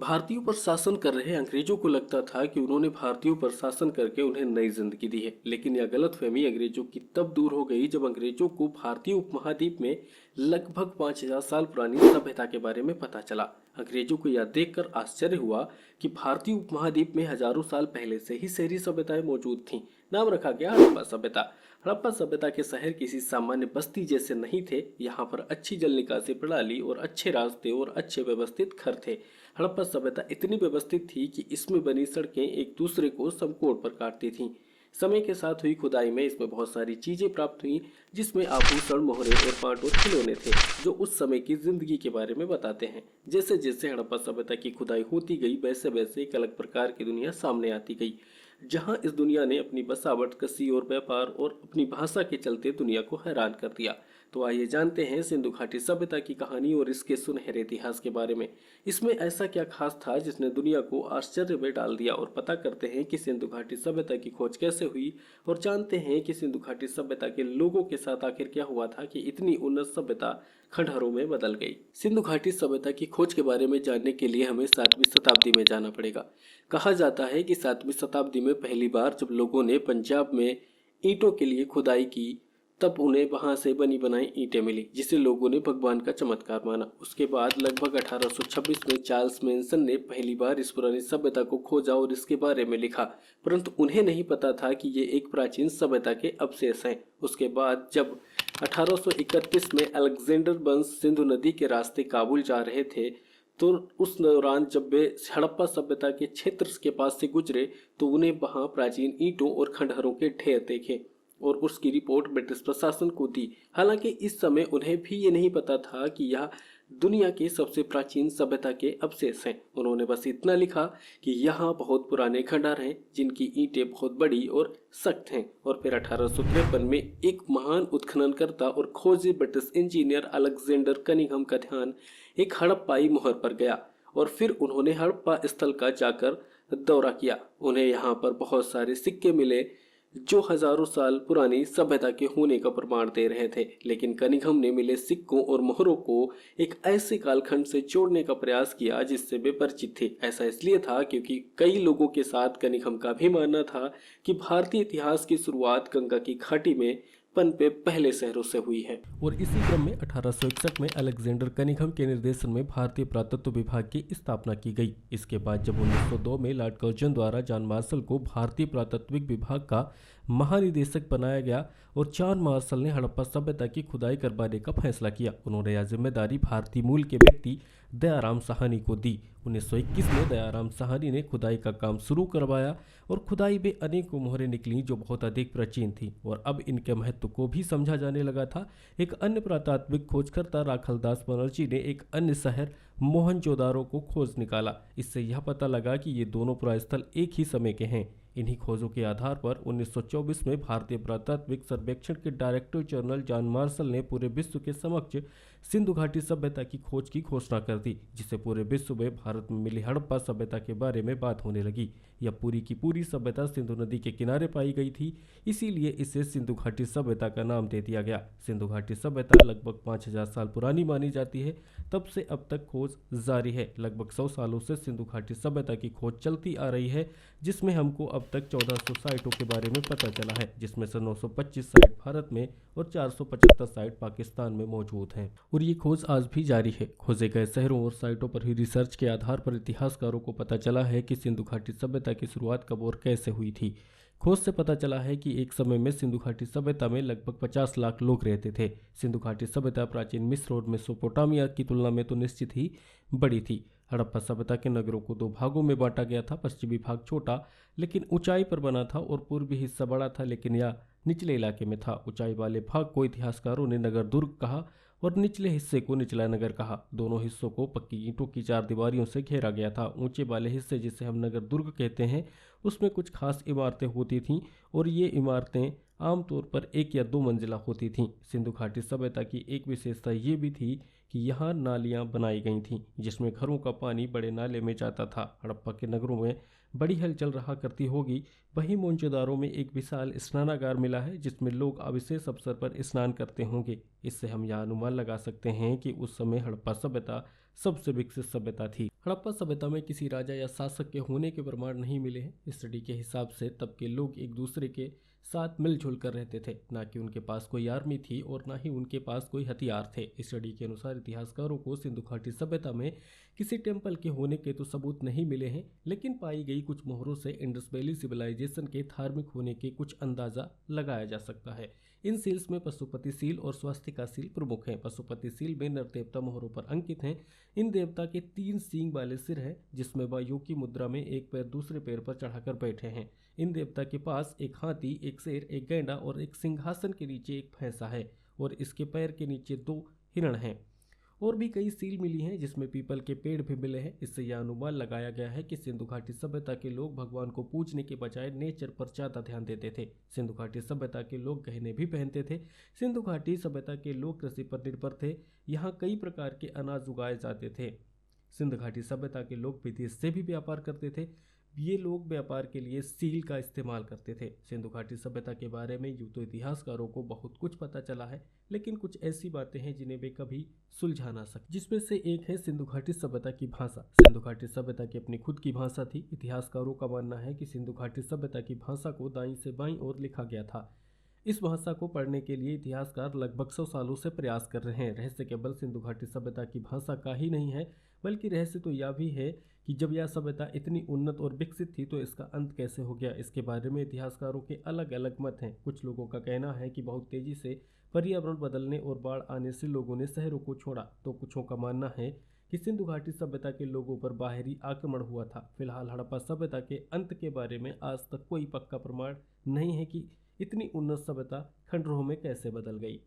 भारतीयों पर शासन कर रहे अंग्रेजों को लगता था कि उन्होंने भारतीयों पर शासन करके उन्हें नई जिंदगी दी है, लेकिन यह गलतफहमी अंग्रेजों की तब दूर हो गई जब अंग्रेजों को भारतीय उपमहाद्वीप में लगभग 5000 साल पुरानी सभ्यता के बारे में पता चला। अंग्रेजों को यह देखकर आश्चर्य हुआ कि भारतीय उपमहाद्वीप में हजारों साल पहले से ही शहरी सभ्यताएं मौजूद थीं। नाम रखा गया हड़प्पा सभ्यता। हड़प्पा सभ्यता के शहर किसी सामान्य बस्ती जैसे नहीं थे। यहाँ पर अच्छी जल निकासी प्रणाली और अच्छे रास्ते और अच्छे व्यवस्थित घर थे। हड़प्पा सभ्यता इतनी व्यवस्थित थी कि इसमें बनी सड़कें एक दूसरे को समकोण पर काटती थीं। समय के साथ हुई खुदाई में इसमें बहुत सारी चीजें प्राप्त हुई, जिसमें आभूषण, मोहरे और पाट और खिलौने थे, जो उस समय की जिंदगी के बारे में बताते हैं। जैसे जैसे हड़प्पा सभ्यता की खुदाई होती गई, वैसे वैसे एक अलग प्रकार की दुनिया सामने आती गई, जहां इस दुनिया ने अपनी बसावट, कृषि और व्यापार और अपनी भाषा के चलते दुनिया को हैरान कर दिया। तो आइए जानते हैं सिंधु घाटी सभ्यता की कहानी और इसके सुनहरे इतिहास के बारे में। इसमें ऐसा क्या खास था जिसने दुनिया को आश्चर्य में डाल दिया, और पता करते हैं कि सिंधु घाटी सभ्यता की खोज कैसे हुई, और जानते हैं कि सिंधु घाटी सभ्यता के लोगों के साथ आखिर क्या हुआ था कि इतनी उन्नत सभ्यता खंडहरों में बदल गई। सिंधु घाटी सभ्यता की खोज के बारे में जानने के लिए हमें 7वीं शताब्दी में जाना पड़ेगा। कहा जाता है कि 7वीं शताब्दी में पहली बार जब लोगों ने पंजाब में ईंटों के लिए खुदाई की, तब उन्हें वहां से बनी बनाई ईंटें मिली, जिसे लोगों ने भगवान का चमत्कार माना। उसके बाद लगभग 1826 में चार्ल्स मैनसन ने पहली बार इस पुरानी सभ्यता को खोजा और इसके बारे में लिखा, परंतु उन्हें नहीं पता था कि ये एक प्राचीन सभ्यता के अवशेष हैं। उसके बाद जब 1831 में अलेक्जेंडर वंश सिंधु नदी के रास्ते काबुल जा रहे थे, तो उस दौरान जब वे हड़प्पा सभ्यता के क्षेत्र के पास से गुजरे, तो उन्हें वहां प्राचीन ईंटों और खंडहरों के ढेर देखे और उसकी रिपोर्ट ब्रिटिश प्रशासन को दी। हालांकि इस समय उन्हें भी ये नहीं पता था कि यह दुनिया की सबसे प्राचीन सभ्यता के अवशेष हैं। उन्होंने बस इतना लिखा कि यहाँ बहुत पुराने खंडहर हैं, जिनकी ईंटें बहुत बड़ी और सख्त हैं। और फिर 1853 में एक महान उत्खननकर्ता और खोजी ब्रिटिश इंजीनियर अलेक्जेंडर कनिंघम का ध्यान एक हड़प्पाई मोहर पर गया, और फिर उन्होंने हड़प्पा स्थल का जाकर दौरा किया। उन्हें यहाँ पर बहुत सारे सिक्के मिले जो हजारों साल पुरानी सभ्यता के होने का प्रमाण दे रहे थे, लेकिन कनिंघम ने मिले सिक्कों और मोहरों को एक ऐसे कालखंड से जोड़ने का प्रयास किया जिससे वे परिचित थे। ऐसा इसलिए था क्योंकि कई लोगों के साथ कनिंघम का भी मानना था कि भारतीय इतिहास की शुरुआत गंगा की घाटी में पनपे पहले शहरों से हुई है। और इसी क्रम में 1861 में अलेक्जेंडर कनिंघम के निर्देशन में भारतीय पुरातत्व विभाग की स्थापना की गई। इसके बाद जब 1902 में लॉर्ड कर्जन द्वारा जॉन मार्शल को भारतीय पुरातत्विक विभाग का महानिदेशक बनाया गया और जॉन मार्शल ने हड़प्पा सभ्यता की खुदाई करवाने का फैसला किया। उन्होंने यह जिम्मेदारी भारतीय मूल के व्यक्ति दयाराम साहनी को दी। 1921 में दयाराम साहनी ने खुदाई का काम शुरू करवाया और खुदाई में अनेकों मोहरें निकली जो बहुत अधिक प्राचीन थी और अब इनके महत्व को भी समझा जाने लगा था। एक अन्य पुरातात्विक खोजकर्ता राखलदास बनर्जी ने एक अन्य शहर मोहनजोदारो को खोज निकाला। इससे यह पता लगा कि ये दोनों पुरास्थल एक ही समय के हैं। इन्हीं खोजों के आधार पर 1924 में भारतीय पुरातात्विक सर्वेक्षण के डायरेक्टर जनरल जॉन मार्शल ने पूरे विश्व के समक्ष सिंधु घाटी सभ्यता की खोज की घोषणा कर दी, जिससे पूरे विश्व में भारत में मिली हड़प्पा सभ्यता के बारे में बात होने लगी। यह पूरी की पूरी सभ्यता सिंधु नदी के किनारे पाई गई थी, इसीलिए इसे सिंधु घाटी सभ्यता का नाम दे दिया गया। सिंधु घाटी सभ्यता लगभग 5000 साल पुरानी मानी जाती है। तब से अब तक खोज जारी है। लगभग 100 सालों से सिंधु घाटी सभ्यता की खोज चलती आ रही है, जिसमें हमको अब तक 1400 साइटों के बारे में पता चला है, जिसमें से 925 साइट भारत में और 475 साइट पाकिस्तान में मौजूद हैं। और ये खोज आज भी जारी है। खोजे गए शहरों और साइटों पर ही रिसर्च के आधार पर इतिहासकारों को पता चला है कि सिंधु घाटी सभ्यता की शुरुआत कब और कैसे हुई थी। खोज से पता चला है कि एक समय में सिंधु घाटी सभ्यता में लगभग 50 लाख लोग रहते थे। सिंधु घाटी सभ्यता प्राचीन मिस्र और मेसोपोटामिया की तुलना में तो निश्चित ही बड़ी थी। हड़प्पा सभ्यता के नगरों को 2 भागों में बांटा गया था। पश्चिमी भाग छोटा लेकिन ऊंचाई पर बना था और पूर्वी हिस्सा बड़ा था लेकिन यह निचले इलाके में था। ऊंचाई वाले भाग को इतिहासकारों ने नगर दुर्ग कहा और निचले हिस्से को निचला नगर कहा। दोनों हिस्सों को पक्की ईंटों की 4 दीवारियों से घेरा गया था। ऊंचे वाले हिस्से, जिसे हम नगर दुर्ग कहते हैं, उसमें कुछ खास इमारतें होती थीं और ये इमारतें आमतौर पर 1 या 2 मंजिला होती थीं। सिंधु घाटी सभ्यता की एक विशेषता ये भी थी कि यहाँ नालियाँ बनाई गई थीं, जिसमें घरों का पानी बड़े नाले में जाता था। हड़प्पा के नगरों में बड़ी हलचल रहा करती होगी। वहीं मोहनजोदारो में एक विशाल स्नानागार मिला है, जिसमें लोग अब विशेष अवसर पर स्नान करते होंगे। इससे हम यह अनुमान लगा सकते हैं कि उस समय हड़प्पा सभ्यता सबसे विकसित सभ्यता थी। हड़प्पा सभ्यता में किसी राजा या शासक के होने के प्रमाण नहीं मिले हैं। स्टडी के हिसाब से तब के लोग एक दूसरे के साथ मिलजुल कर रहते थे, ना कि उनके पास कोई आर्मी थी और ना ही उनके पास कोई हथियार थे। स्टडी के अनुसार इतिहासकारों को सिंधु घाटी सभ्यता में किसी टेम्पल के होने के तो सबूत नहीं मिले हैं, लेकिन पाई गई कुछ मोहरों से इंडस वैली सिविलाइजेशन के धार्मिक होने के कुछ अंदाजा लगाया जा सकता है। इन सील्स में पशुपति सील और स्वास्तिका सील प्रमुख हैं। पशुपति सील में नर देवता मोहरों पर अंकित हैं। इन देवता के 3 सींग वाले सिर हैं, जिसमें वह योग की मुद्रा में एक पैर दूसरे पैर पर चढ़ाकर बैठे हैं। इन देवता के पास एक हाथी, एक शेर, एक गैंडा और एक सिंहासन के नीचे एक भैंसा है और इसके पैर के नीचे 2 हिरण हैं। और भी कई सील मिली हैं, जिसमें पीपल के पेड़ भी मिले हैं। इससे यह अनुमान लगाया गया है कि सिंधु घाटी सभ्यता के लोग भगवान को पूजने के बजाय नेचर पर ज़्यादा ध्यान देते थे। सिंधु घाटी सभ्यता के लोग गहने भी पहनते थे। सिंधु घाटी सभ्यता के लोग कृषि पर निर्भर थे। यहाँ कई प्रकार के अनाज उगाए जाते थे। सिंधु घाटी सभ्यता के लोग विदेश से भी व्यापार करते थे। ये लोग व्यापार के लिए सील का इस्तेमाल करते थे। सिंधु घाटी सभ्यता के बारे में यूं तो इतिहासकारों को बहुत कुछ पता चला है, लेकिन कुछ ऐसी बातें हैं जिन्हें वे कभी सुलझा ना सके, जिसमें से एक है सिंधु घाटी सभ्यता की भाषा। सिंधु घाटी सभ्यता की अपनी खुद की भाषा थी। इतिहासकारों का मानना है कि सिंधु घाटी सभ्यता की भाषा को दाईं से बाईं ओर लिखा गया था। इस भाषा को पढ़ने के लिए इतिहासकार लगभग 100 सालों से प्रयास कर रहे हैं। रहस्य केवल सिंधु घाटी सभ्यता की भाषा का ही नहीं है, बल्कि रहस्य तो यह भी है कि जब यह सभ्यता इतनी उन्नत और विकसित थी तो इसका अंत कैसे हो गया। इसके बारे में इतिहासकारों के अलग अलग मत हैं। कुछ लोगों का कहना है कि बहुत तेजी से पर्यावरण बदलने और बाढ़ आने से लोगों ने शहरों को छोड़ा, तो कुछों का मानना है कि सिंधु घाटी सभ्यता के लोगों पर बाहरी आक्रमण हुआ था। फिलहाल हड़प्पा सभ्यता के अंत के बारे में आज तक कोई पक्का प्रमाण नहीं है कि इतनी उन्नत सभ्यता खंडहरों में कैसे बदल गई।